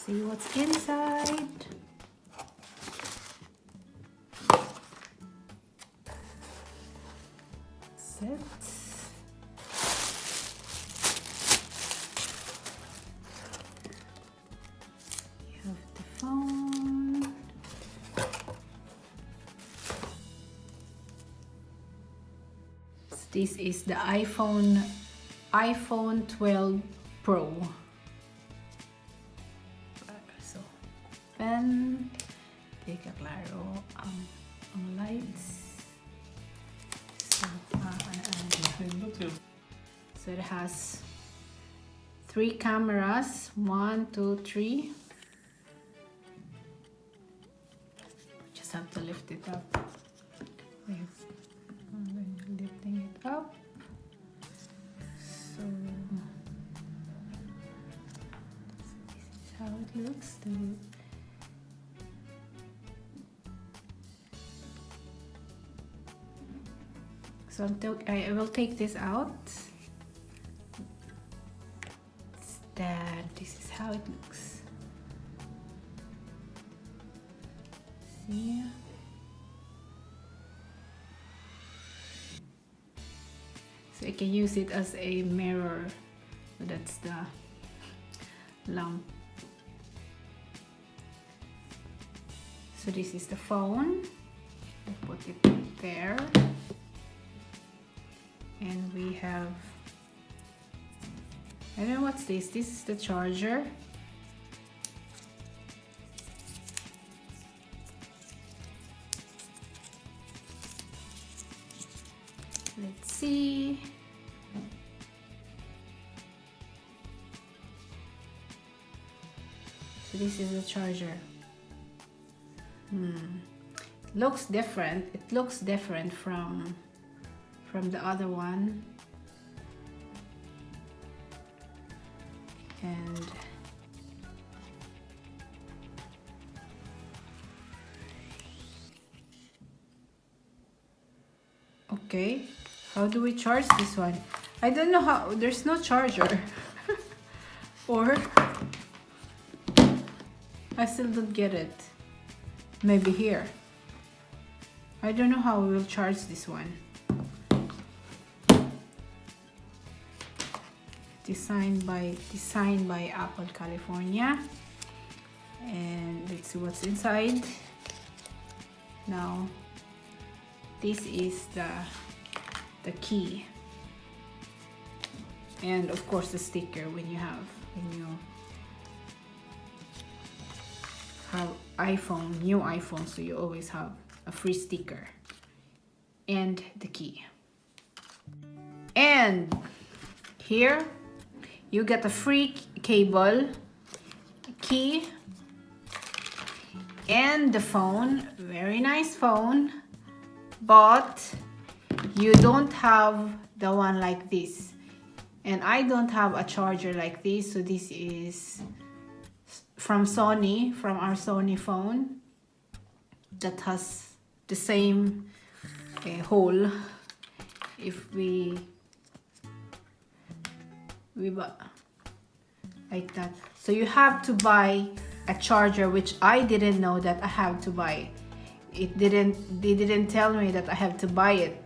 see what's inside. Set. You have the phone. So this is the iPhone 12 Pro. So, pen, kay kaklaro ang lights. So it has 3 cameras, 1, 2, 3. Just have to lift it up. Lifting it up. So this is how it looks. So I will take this out. This is how it looks. See? So I can use it as a mirror. So that's the lamp. So this is the phone. I put it there. And we have, I don't know what's this. This is the charger. Let's see. So this is the charger. Looks different. It looks different from the other one. And okay, how do we charge this one? I don't know how. There's no charger. Or I still don't get it. Maybe here. I don't know how we will charge this one. Designed by Apple California. And let's see what's inside. Now this is the key, and of course the sticker when you have iPhone, new iPhone, so you always have a free sticker and the key. And here you get a free cable, key, and the phone. Very nice phone, but you don't have the one like this, and I don't have a charger like this. So this is from Sony, from our Sony phone that has the same hole. If we like that, so you have to buy a charger, which I didn't know that I have to buy. They didn't tell me that I have to buy it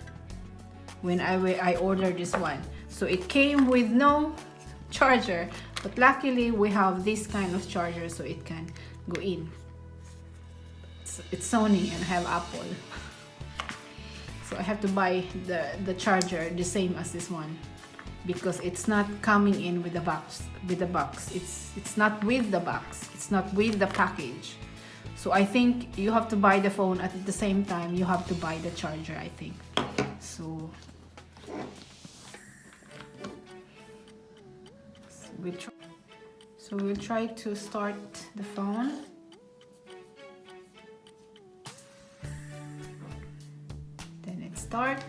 when I ordered this one. So it came with no charger, but luckily we have this kind of charger, so it can go in. It's Sony and I have Apple. So I have to buy the charger the same as this one, because it's not coming in with the box. It's not with the box. It's not with the package. So I think you have to buy the phone at the same time you have to buy the charger, I think. So we'll try to start the phone. Then it start.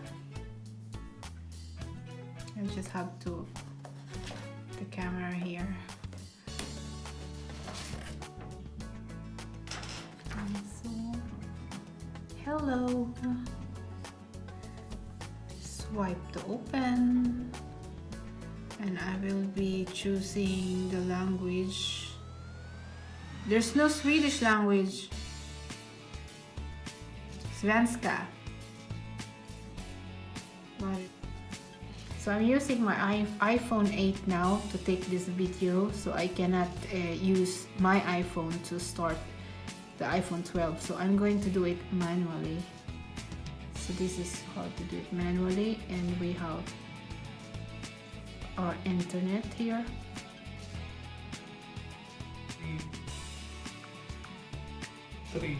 I just have to the camera here. So, hello. Swipe to open, and I will be choosing the language There's no Swedish language. Svenska. So I'm using my iPhone 8 now to take this video, so I cannot use my iPhone to start the iPhone 12. So I'm going to do it manually. So this is how to do it manually, and we have our internet here. Three.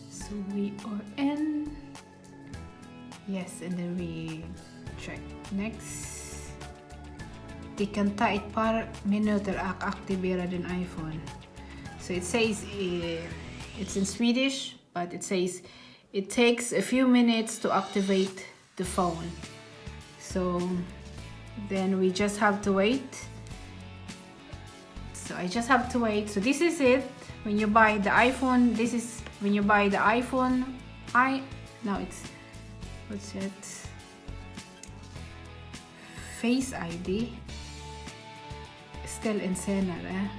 So we are in. Yes, and then we check next. De kan ta ett par minuter att aktivera din iPhone. So it says it's in Swedish, but it says it takes a few minutes to activate the phone. So then we just have to wait. So I just have to wait. So this is it. When you buy the iPhone, this is when you buy the iPhone. Now it's, what's it? Face ID. Still in senare.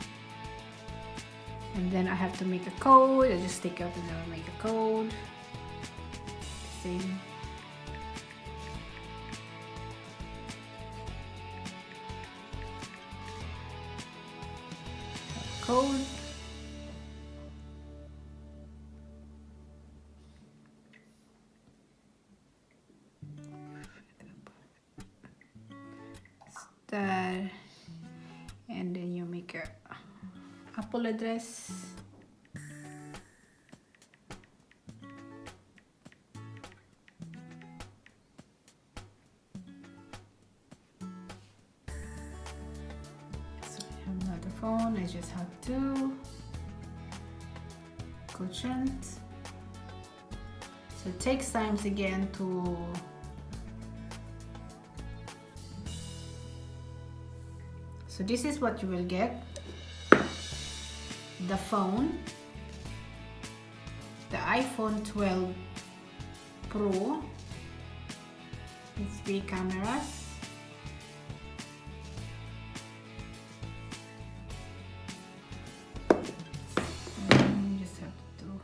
And then I have to make a code. I just take out and then I make a code. Same. Code. There. And then you make a Apple address. So I have another phone. I just have to quotient. So it takes times again to So this is what you will get. The phone, the iPhone 12 Pro with 3 cameras. And you just have to.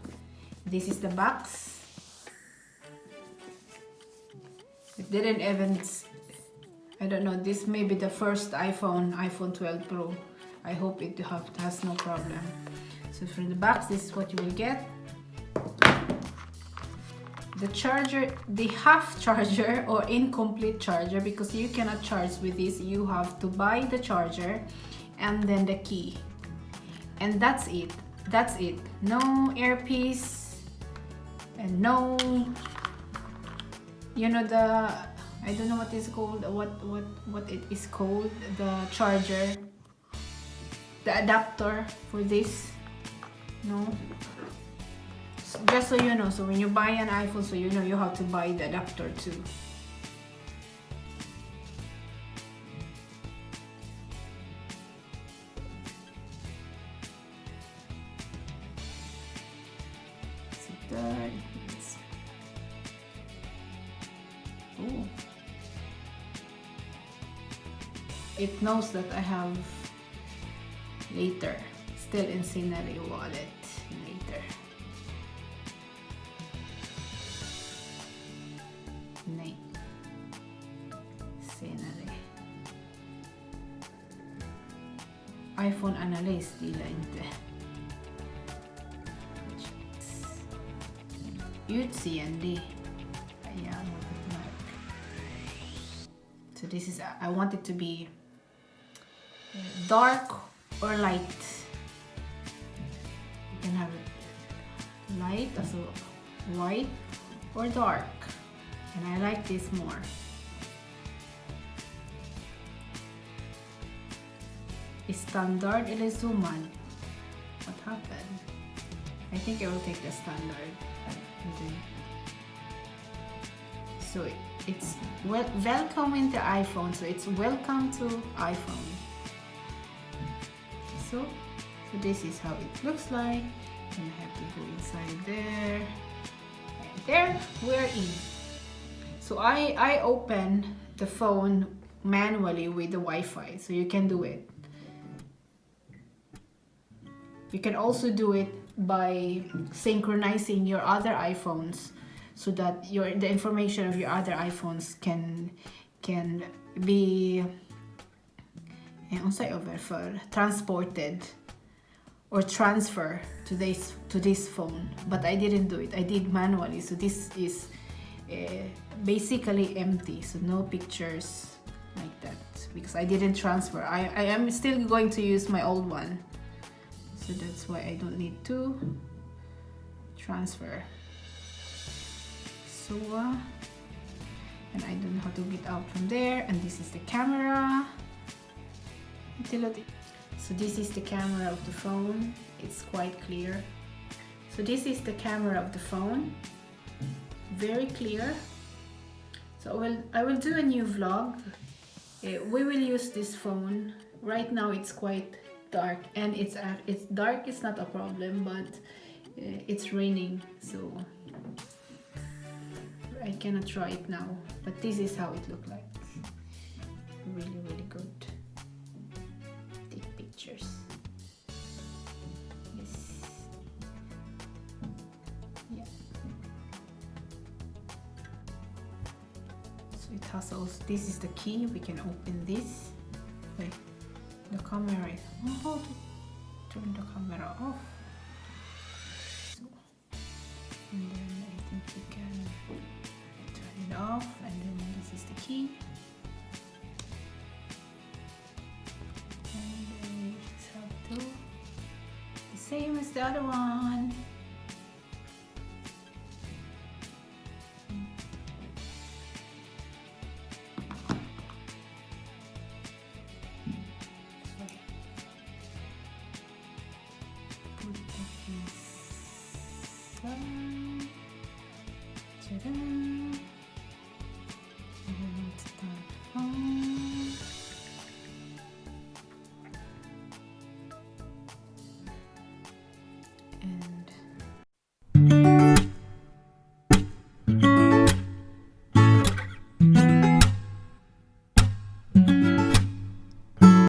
This is the box. It didn't even. I don't know, this may be the first iPhone 12 Pro. I hope it has no problem. So from the box, this is what you will get. The charger, the half charger or incomplete charger, because you cannot charge with this. You have to buy the charger and then the key. And that's it. That's it. No earpiece and no, you know, I don't know what it's called, what it is called, the charger, the adapter for this. No. So just so you know, so when you buy an iPhone, so you know you have to buy the adapter too. So there it is. Oh. It knows that I have later, still in Scenery wallet later. Nej. Scenery. iPhone Analyze gillar inte. Utseende. Yeah, so this is, I want it to be dark or light. You can have it light, also white or dark. And I like this more. Standard eller zoomad? What happened? I think I will take the standard. So it's welcome into iPhone. So it's welcome to iPhone. So this is how it looks like. And I have to go inside there and there, we're in. So I open the phone manually with the Wi-Fi, so you can do it. You can also do it by synchronizing your other iPhones so that the information of your other iPhones can be transported or transfer to this phone. But I didn't do it. I did manually. So this is basically empty. So no pictures like that because I didn't transfer. I am still going to use my old one. So that's why I don't need to transfer. So and I don't know how to get out from there. And this is the camera. So this is the camera of the phone. It's quite clear. So this is the camera of the phone. Very clear. So I will do a new vlog. We will use this phone. Right now it's quite dark, and it's dark. It's not a problem, but it's raining, so I cannot try it now. But this is how it looked like. Really, really good. Take pictures. Yes. Yeah. So it has also. This is the key. We can open this. Wait. The camera is how to turn the camera off. So, and then I think we can turn it off, and then this is the key. And then we just have to the same as the other one.